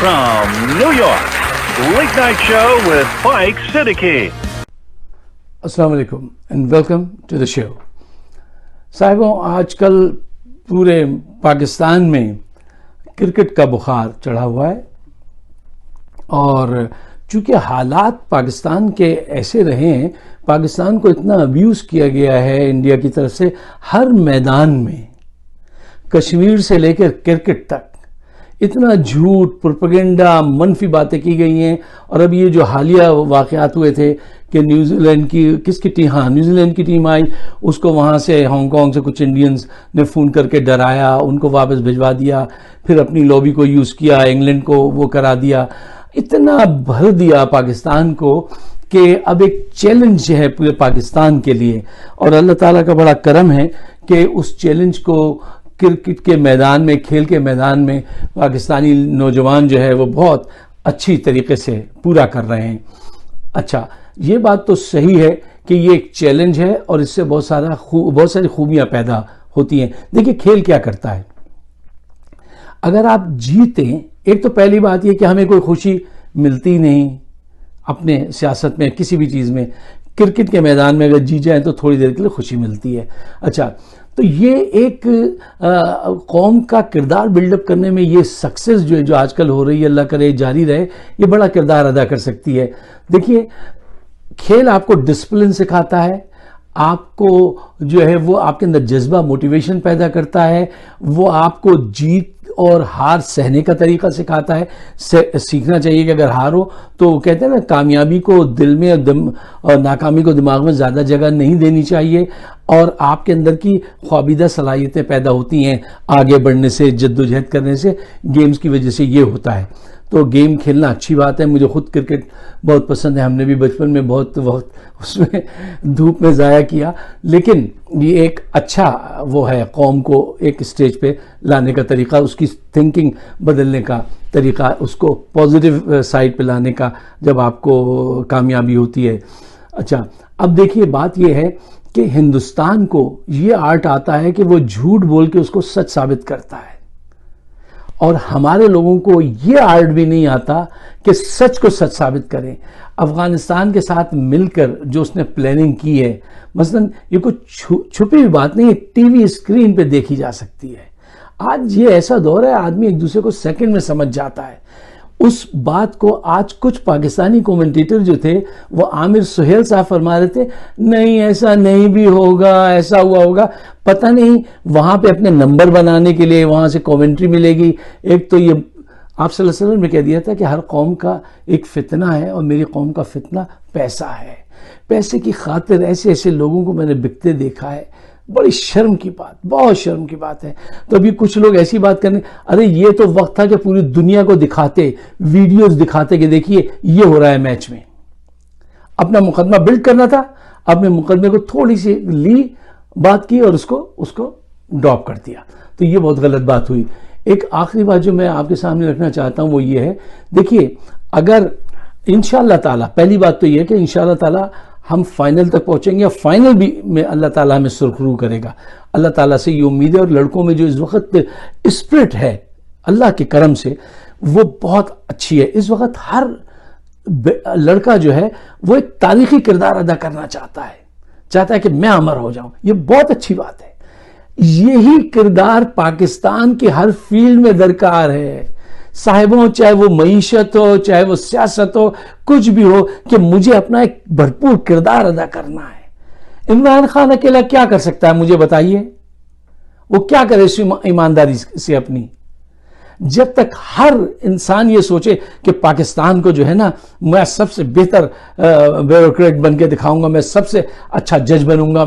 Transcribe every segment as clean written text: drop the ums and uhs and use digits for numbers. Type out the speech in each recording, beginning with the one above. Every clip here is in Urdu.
from New York, Late Night Show with Faiq Siddiqi. Assalamu alaikum and welcome to the show. صاحبوں، آج کل پورے پاکستان میں کرکٹ کا بخار چڑھا ہوا ہے، اور چونکہ حالات پاکستان کے ایسے رہے ہیں، پاکستان کو اتنا ابیوز کیا گیا ہے انڈیا کی طرف سے ہر میدان میں، کشمیر سے لے کر کرکٹ تک اتنا جھوٹ، پروپیگنڈا، منفی باتیں کی گئی ہیں. اور اب یہ جو حالیہ واقعات ہوئے تھے کہ نیوزی لینڈ کی نیوزی لینڈ کی ٹیم آئی، اس کو وہاں سے ہانگ کانگ سے کچھ انڈینز نے فون کر کے ڈرایا، ان کو واپس بھجوا دیا، پھر اپنی لابی کو یوز کیا، انگلینڈ کو وہ کرا دیا، اتنا بھر دیا پاکستان کو کہ اب ایک چیلنج ہے پورے پاکستان کے لیے. اور اللہ تعالیٰ کا بڑا کرم ہے کہ اس چیلنج کو کرکٹ کے میدان میں، کھیل کے میدان میں پاکستانی نوجوان جو ہے وہ بہت اچھی طریقے سے پورا کر رہے ہیں. اچھا، یہ بات تو صحیح ہے کہ یہ ایک چیلنج ہے اور اس سے بہت ساری خوبیاں پیدا ہوتی ہیں. دیکھیے کھیل کیا کرتا ہے، اگر آپ جیتیں، ایک تو پہلی بات یہ کہ ہمیں کوئی خوشی ملتی نہیں اپنے سیاست میں، کسی بھی چیز میں. کرکٹ کے میدان میں اگر جیت جائیں تو تھوڑی دیر کے لیے خوشی ملتی ہے. اچھا، تو یہ ایک قوم کا کردار بلڈ اپ کرنے میں یہ سکسیس جو آج کل ہو رہی ہے، اللہ کرے جاری رہے، یہ بڑا کردار ادا کر سکتی ہے. دیکھیے کھیل آپ کو ڈسپلن سکھاتا ہے، آپ کو جو ہے وہ آپ کے اندر جذبہ، موٹیویشن پیدا کرتا ہے، وہ آپ کو جیت اور ہار سہنے کا طریقہ سکھاتا ہے. سیکھنا چاہیے کہ اگر ہارو تو وہ کہتے ہیں نا، کامیابی کو دل میں اور ناکامی کو دماغ میں زیادہ جگہ نہیں دینی چاہیے، اور آپ کے اندر کی خوابیدہ صلاحیتیں پیدا ہوتی ہیں آگے بڑھنے سے، جدوجہد کرنے سے. گیمز کی وجہ سے یہ ہوتا ہے. تو گیم کھیلنا اچھی بات ہے، مجھے خود کرکٹ بہت پسند ہے، ہم نے بھی بچپن میں بہت وقت اس میں دھوپ میں ضائع کیا. لیکن یہ ایک اچھا وہ ہے قوم کو ایک سٹیج پہ لانے کا طریقہ، اس کی تھنکنگ بدلنے کا طریقہ، اس کو پازیٹیو سائڈ پہ لانے کا جب آپ کو کامیابی ہوتی ہے. اچھا، اب دیکھیے بات یہ ہے کہ ہندوستان کو یہ آرٹ آتا ہے کہ وہ جھوٹ بول کے اس کو سچ ثابت کرتا ہے، اور ہمارے لوگوں کو یہ آرٹ بھی نہیں آتا کہ سچ کو سچ ثابت کریں. افغانستان کے ساتھ مل کر جو اس نے پلاننگ کی ہے، مثلا یہ کوئی چھپی ہوئی بات نہیں ہے، ٹی وی اسکرین پہ دیکھی جا سکتی ہے. آج یہ ایسا دور ہے، آدمی ایک دوسرے کو سیکنڈ میں سمجھ جاتا ہے. اس بات کو آج کچھ پاکستانی کومنٹیٹر جو تھے وہ عامر سہیل صاحب فرما رہے تھے، نہیں ایسا نہیں بھی ہوگا، ایسا ہوا ہوگا. پتہ نہیں وہاں پہ اپنے نمبر بنانے کے لیے وہاں سے کومنٹری ملے گی. ایک تو یہ آپ صلی اللہ علیہ وسلم نے کہہ دیا تھا کہ ہر قوم کا ایک فتنہ ہے، اور میری قوم کا فتنہ پیسہ ہے. پیسے کی خاطر ایسے لوگوں کو میں نے بکتے دیکھا ہے. بڑی شرم کی بات، بہت شرم کی بات ہے. تو ابھی کچھ لوگ ایسی بات کرنے، ارے یہ تو وقت تھا کہ پوری دنیا کو دکھاتے، ویڈیوز دکھاتے کہ دیکھیے یہ ہو رہا ہے میچ میں. اپنا مقدمہ بلڈ کرنا تھا، اپنے مقدمے کو تھوڑی سی لی بات کی اور اس کو ڈراپ کر دیا. تو یہ بہت غلط بات ہوئی. ایک آخری بات جو میں آپ کے سامنے رکھنا چاہتا ہوں وہ یہ ہے، دیکھیے اگر انشاءاللہ تعالیٰ، پہلی بات تو یہ ہے کہ انشاءاللہ تعالیٰ ہم فائنل تک پہنچیں گے، اور فائنل بھی میں اللہ تعالیٰ ہمیں سرخرو کرے گا. اللہ تعالیٰ سے یہ امید ہے. اور لڑکوں میں جو اس وقت اسپرٹ ہے اللہ کے کرم سے وہ بہت اچھی ہے. اس وقت ہر لڑکا جو ہے وہ ایک تاریخی کردار ادا کرنا چاہتا ہے کہ میں امر ہو جاؤں. یہ بہت اچھی بات ہے. یہی کردار پاکستان کے ہر فیلڈ میں درکار ہے صاحبوں، چاہے وہ معیشت ہو، چاہے وہ سیاست ہو، کچھ بھی ہو، کہ مجھے اپنا ایک بھرپور کردار ادا کرنا ہے. عمران خان اکیلا کیا کر سکتا ہے مجھے بتائیے؟ وہ کیا کرے ایمانداری سے اپنی؟ جب تک ہر انسان یہ سوچے کہ پاکستان کو جو ہے نا میں سب سے بہتر بیوروکریٹ بن کے دکھاؤں گا، میں سب سے اچھا جج بنوں گا،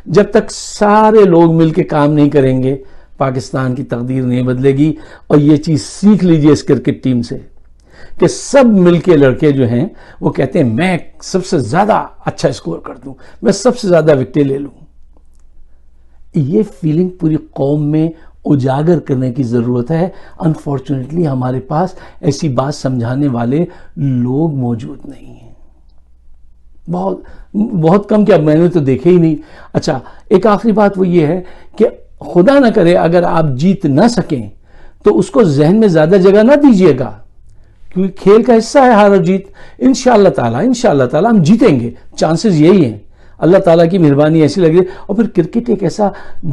جب تک سارے لوگ مل کے کام نہیں کریں گے پاکستان کی تقدیر نہیں بدلے گی. اور یہ چیز سیکھ لیجئے اس کرکٹ ٹیم سے کہ سب مل کے لڑکے جو ہیں وہ کہتے ہیں میں سب سے زیادہ اچھا اسکور کر دوں، میں سب سے زیادہ وکٹیں لے لوں. یہ فیلنگ پوری قوم میں اجاگر کرنے کی ضرورت ہے. انفارچونیٹلی ہمارے پاس ایسی بات سمجھانے والے لوگ موجود نہیں ہیں، بہت کم. کیا میں نے تو دیکھے ہی نہیں. اچھا، ایک آخری بات وہ یہ ہے کہ خدا نہ کرے اگر آپ جیت نہ سکیں تو اس کو ذہن میں زیادہ جگہ نہ دیجیے گا. کیونکہ کھیل کا حصہ ہے ہار اور جیت. انشاءاللہ تعالیٰ ہم جیتیں گے، چانسز یہی ہیں. اللہ تعالیٰ کی مہربانی ایسی لگ رہی ہے. اور پھر کرکٹ ایک ایسا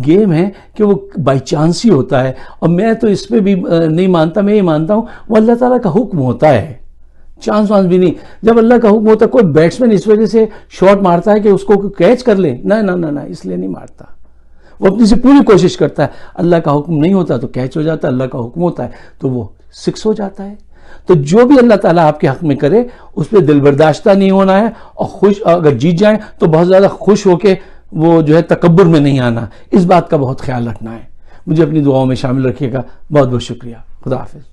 گیم ہے کہ وہ بائی چانس ہی ہوتا ہے، اور میں تو اس پہ بھی نہیں مانتا. میں یہ مانتا ہوں وہ اللہ تعالیٰ کا حکم ہوتا ہے، چانس وانس بھی نہیں. جب اللہ کا حکم ہوتا ہے، کوئی بیٹسمین اس وجہ سے شاٹ مارتا ہے کہ اس کو کیچ کر لے، نہ اس لیے نہیں مارتا. وہ اپنی سے پوری کوشش کرتا ہے. اللہ کا حکم نہیں ہوتا تو کیچ ہو جاتا ہے، اللہ کا حکم ہوتا ہے تو وہ 6 ہو جاتا ہے. تو جو بھی اللہ تعالیٰ آپ کے حق میں کرے اس پہ دلبرداشتہ نہیں ہونا ہے، اور خوش، اگر جیت جائیں تو بہت زیادہ خوش ہو کے وہ جو ہے تکبر میں نہیں آنا. اس بات کا بہت خیال رکھنا ہے. مجھے اپنی دعاؤں میں شامل رکھیے گا. بہت بہت شکریہ. خدا حافظ.